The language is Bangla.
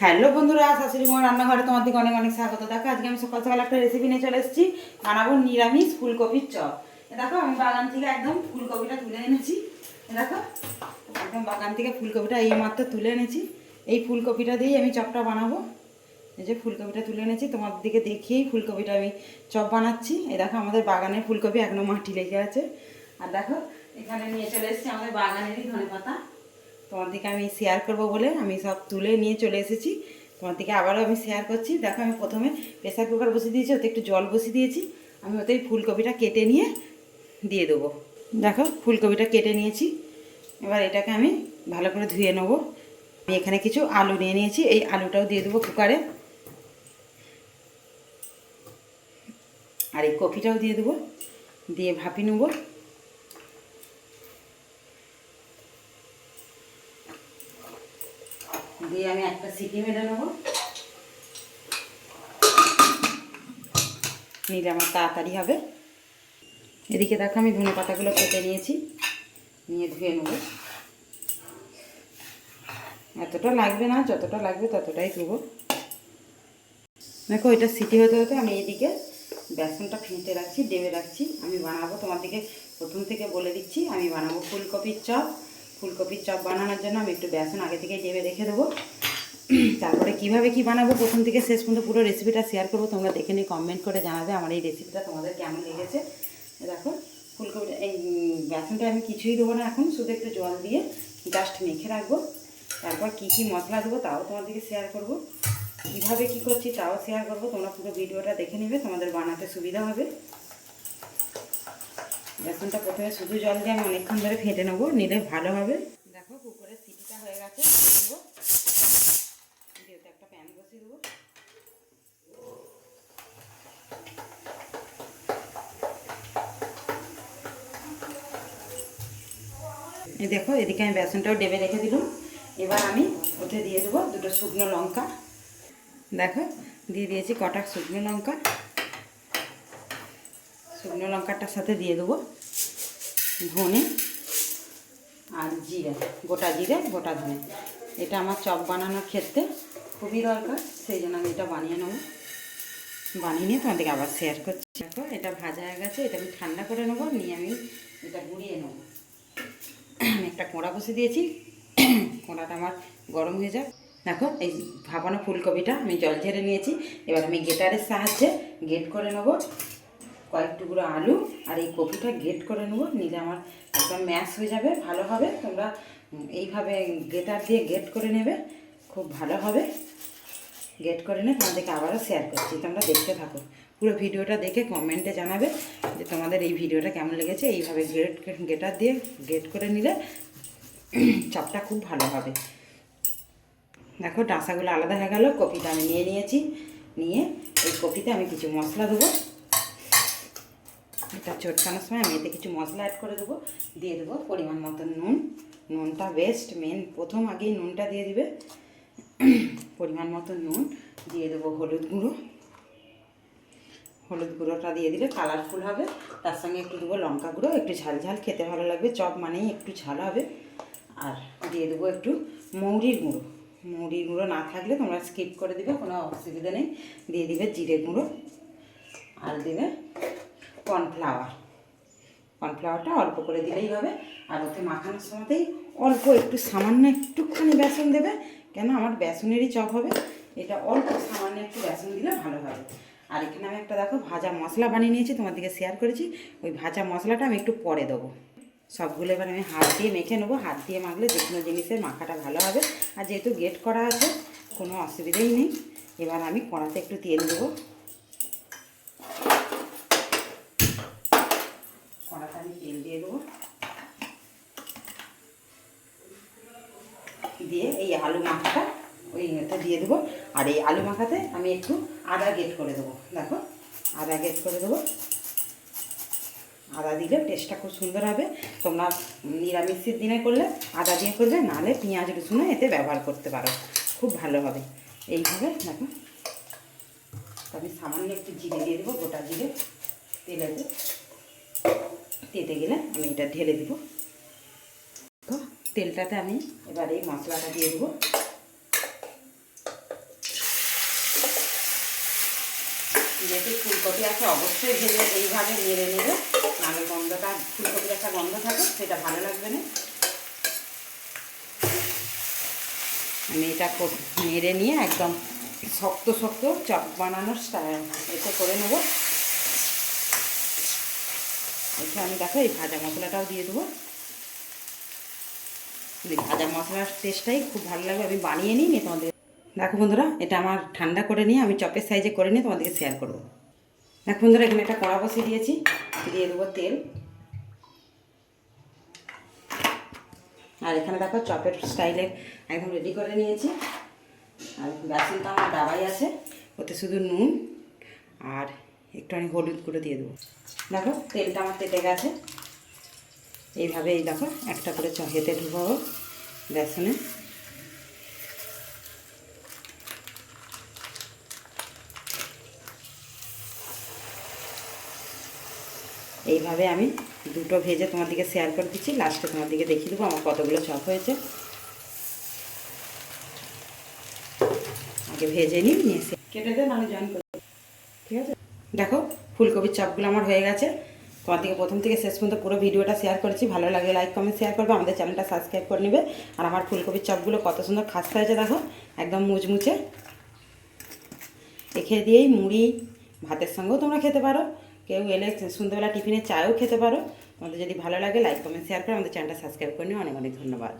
হ্যালো বন্ধুরা, শাশুড়ি মার রান্নাঘরে তোমাদেরকে অনেক অনেক স্বাগত। দেখো আজকে আমি সকাল সকাল একটা রেসিপি নিয়ে চলে এসেছি। বানাবো নিরামিষ ফুলকপির চপ। দেখো আমি বাগান থেকে একদম ফুলকপিটা তুলে এনেছি। দেখো একদম বাগান থেকে ফুলকপিটা এই মাত্র তুলে এনেছি। এই ফুলকপিটা দিয়েই আমি চপটা বানাবো। এই যে ফুলকপিটা তুলে এনেছি, তোমাদের দিকে দেখিয়েই ফুলকপিটা আমি চপ বানাচ্ছি। এই দেখো আমাদের বাগানের ফুলকপি এখনো মাটি লেগে আছে। আর দেখো এখানে নিয়ে চলে এসেছি আমাদের বাগানেরই ধনেপাতা। তোমাদেরকে আমি শেয়ার করব বলে আমি সব তুলে নিয়ে চলে এসেছি। তোমাদেরকে আবারও আমি শেয়ার করছি। দেখো আমি প্রথমে প্রেসার কুকার বসিয়ে দিয়েছি, ওতে একটু জল বসিয়ে দিয়েছি। আমি ওতেই ফুলকপিটা কেটে নিয়ে দিয়ে দেবো। দেখো ফুলকপিটা কেটে নিয়েছি। এবার এটাকে আমি ভালো করে ধুয়ে নেবো। আমি এখানে কিছু আলু নিয়ে নিয়েছি, এই আলুটাও দিয়ে দেবো কুকারে। আর এই কপিটাও দিয়ে দেবো, দিয়ে ভাপিয়ে নেবো। দিয়ে আমি একটা সিটি মেরে নেবো, নিলে আমার তাড়াতাড়ি হবে। এদিকে দেখো আমি ধনে পাতাগুলো কেটে নিয়েছি, নিয়ে ধুয়ে নেবো। এতটা লাগবে না, যতটা লাগবে ততটাই দেবো। দেখো এটা সিটি হতে হতে আমি এদিকে বেসনটা ফেটে রাখছি, ডেবে রাখছি। আমি বানাবো, তোমাদেরকে প্রথম থেকে বলে দিচ্ছি, আমি বানাবো ফুলকপির চপ। ফুলকপির চপ বানানোর জন্য আমি একটু বেসন আগে থেকে ডেবে রেখে দেবো। তারপরে কিভাবে কি বানাবো প্রথম থেকে শেষ পর্যন্ত পুরো রেসিপিটা শেয়ার করবো। তোমরা দেখে নিয়ে কমেন্ট করে জানাবে আমার এই রেসিপিটা তোমাদের কেমন লেগেছে। দেখো ফুলকপিটা, এই বেসনটা আমি কিছুই দেবো না এখন, শুধু একটু জল দিয়ে জাস্ট মেখে রাখবো। তারপর কী কী মশলা দেবো তাও তোমাদেরকে শেয়ার করবো, কীভাবে কী করছি তাও শেয়ার করবো। তোমরা পুরো ভিডিওটা দেখে নেবে, তোমাদের বানাতে সুবিধা হবে। বেসনটা প্রথমে শুধু জল দিয়ে আমি অনেকক্ষণ ধরে ফেটে নেবো, নিলে ভালো হবে। দেখো কুকারের সিটিটা হয়ে গেছে, দেবো দিয়ে একটা প্যান বসিয়ে দেবো। এই দেখো এদিকে আমি বেসনটাও ডেবে রেখে দিলাম। এবার আমি ওতে দিয়ে দেবো দুটো শুকনো লঙ্কা। দেখো দিয়ে দিয়েছি কটা শুকনো লঙ্কা। শুকনো লঙ্কাটার সাথে দিয়ে দেবো ধনে আর জিরে, গোটা জিরে গোটা ধনে। এটা আমার চপ বানানোর ক্ষেত্রে খুবই দরকার, সেই জন্য আমি এটা বানিয়ে নেবো। বানিয়ে নিয়ে তোমাদেরকে আবার শেয়ার করছি। দেখো এটা ভাজা হয়ে গেছে, এটা আমি ঠান্ডা করে নেবো, নিয়ে আমি এটা গুঁড়িয়ে নেবো। আমি একটা কোঁড়া বসে দিয়েছি, কোঁড়াটা আমার গরম হয়ে যাক। দেখো এই ভাপানো ফুলকপিটা আমি জল ঝেড়ে নিয়েছি। এবার আমি গেটারের সাহায্যে গেট করে নেবো কয়েক টুকরো আলু, আর এই কপিটা গেট করে নেবো, নিলে আমার একদম ম্যাশ হয়ে যাবে, ভালো হবে। তোমরা এইভাবে গেটার দিয়ে গেট করে নেবে, খুব ভালো হবে। গেট করে নিয়ে তোমাদেরকে আবারও শেয়ার করছি, তোমরা দেখতে থাকো। পুরো ভিডিওটা দেখে কমেন্টে জানাবে যে তোমাদের এই ভিডিওটা কেমন লেগেছে। এইভাবে গেটার দিয়ে গেট করে নিলে চপটা খুব ভালো হবে। দেখো ডাঁসাগুলো আলাদা হয়ে গেল, কপিটা আমি নিয়ে নিয়েছি। নিয়ে এই কপিতে আমি কিছু মশলা দেবো। এটা চটকানোর সময় আমি এতে কিছু মশলা অ্যাড করে দেবো। দিয়ে দেবো পরিমাণ মতো নুন। নুনটা বেস্ট, মেন প্রথম আগেই নুনটা দিয়ে দিবে। পরিমাণ মতো নুন দিয়ে দেবো। হলুদ গুঁড়ো, হলুদ গুঁড়োটা দিয়ে দিলে কালারফুল হবে। তার সঙ্গে একটু দেবো লঙ্কা গুঁড়ো, একটু ঝাল ঝাল খেতে ভালো লাগবে, চপ মানেই একটু ঝাল হবে। আর দিয়ে দেবো একটু মৌরির গুঁড়ো। মৌরির গুঁড়ো না থাকলে তোমরা স্কিপ করে দিবে, কোনো অসুবিধা নেই। দিয়ে দিবে জিরে গুঁড়ো, আর দিবে কর্নফ্লাওয়ার। কর্নফ্লাওয়ারটা অল্প করে দিলেই হবে। আর ওতে মাখানোর সময়তেই অল্প একটু সামান্য একটুখানি বেসন দেবে, কেন আমার বেসনেরই চপ হবে। এটা অল্প সামান্য একটু বেসন দিলে ভালো হবে। আর এখানে আমি একটা দেখো ভাজা মশলা বানিয়ে নিয়েছি, তোমাদেরকে শেয়ার করেছি। ওই ভাজা মশলাটা আমি একটু পরে দেবো। সবগুলো এবার আমি হাত দিয়ে মেখে নেবো। হাত দিয়ে মাখলে যে কোনো জিনিসের মাখাটা ভালো হবে। আর যেহেতু গেট করা আছে কোনো অসুবিধাই নেই। এবার আমি কড়াতে একটু তেল দেবো। কড়াতে আমি তেল দিয়ে দেবো, দিয়ে এই আলু মাখাটা ওইটা দিয়ে দেবো। আর এই আলু মাখাতে আমি একটু আদা গেট করে দেবো। দেখো আদা গেট করে দেবো। আদা দিলে টেস্টটা খুব সুন্দর হবে। তোমরা নিরামিষের দিনে করলে আদা দিয়ে করবে, নাহলে পেঁয়াজ রসুনও এতে ব্যবহার করতে পারো, খুব ভালো হবে। এইভাবে দেখো আমি সামান্য একটু জিরে দিয়ে দেবো, গোটা জিরে তেলেতে তেতে গেলে আমি এটা ঢেলে দেবো। তো তেলটাতে আমি এবার এই মশলাটা দিয়ে দেবো। যেহেতু ফুলকপি আছে অবশ্যই ভেজে এইভাবে নেড়ে নেবে, নাহলে গন্ধটা, ফুলকপির একটা গন্ধ থাকে, সেটা ভালো লাগবে না। আমি এটা নেড়ে নিয়ে একদম শক্ত শক্ত চপ বানানোর এতে করে নেব। এতে আমি দেখো এই ভাজা মশলাটাও দিয়ে দেবো। ভাজা মশলার টেস্টটাই খুব ভালো লাগবে, আমি বানিয়ে নিই তোমাদের। দেখো বন্ধুরা, এটা আমার ঠান্ডা করে নিয়ে আমি চপের সাইজে করে নিয়ে তোমাদেরকে শেয়ার করবো। দেখো বন্ধুরা, এখানে একটা কড়া বসিয়ে দিয়েছি, দিয়ে দেবো তেল। আর এখানে দেখো চপের স্টাইলে একদম রেডি করে নিয়েছি। আর বেসনটা আমার ডাবাই আছে, ওতে শুধু নুন আর একটুখানি হলুদ গুঁড়ো দিয়ে দেবো। দেখো তেলটা আমার তেতে গেছে। এইভাবে এই দেখো একটা করে হেতে ঢুকাবো বেসনে। এইভাবে আমি দুটো ভেজে তোমার দিকে শেয়ার করে দিচ্ছি, লাস্টে তোমার দিকে দেখিয়ে দেবো আমার কতগুলো চপ হয়েছে। আগে ভেজে নিই, নিয়ে কেটে দেন, আমি জয়েন করি, ঠিক আছে। দেখো ফুলকপির চপগুলো আমার হয়ে গেছে। তোমার দিকে প্রথম থেকে শেষ পর্যন্ত পুরো ভিডিওটা শেয়ার করেছি। ভালো লাগলে লাইক কমেন্ট শেয়ার করবে, আমাদের চ্যানেলটা সাবস্ক্রাইব করে নেবে। আর আমার ফুলকপির চপগুলো কত সুন্দর খাস্তা হয়েছে দেখো, একদম মুচমুচে। খেয়ে দিয়েই মুড়ি ভাতের সঙ্গেও তোমরা খেতে পারো, কেউ এলে সন্ধ্যেবেলা টিফিনে চায়ও খেতে পারো। তোমাদের যদি ভালো লাগে লাইক কমেন্ট শেয়ার করে আমাদের চ্যানেলটা সাবস্ক্রাইব করে নিও। অনেক অনেক ধন্যবাদ।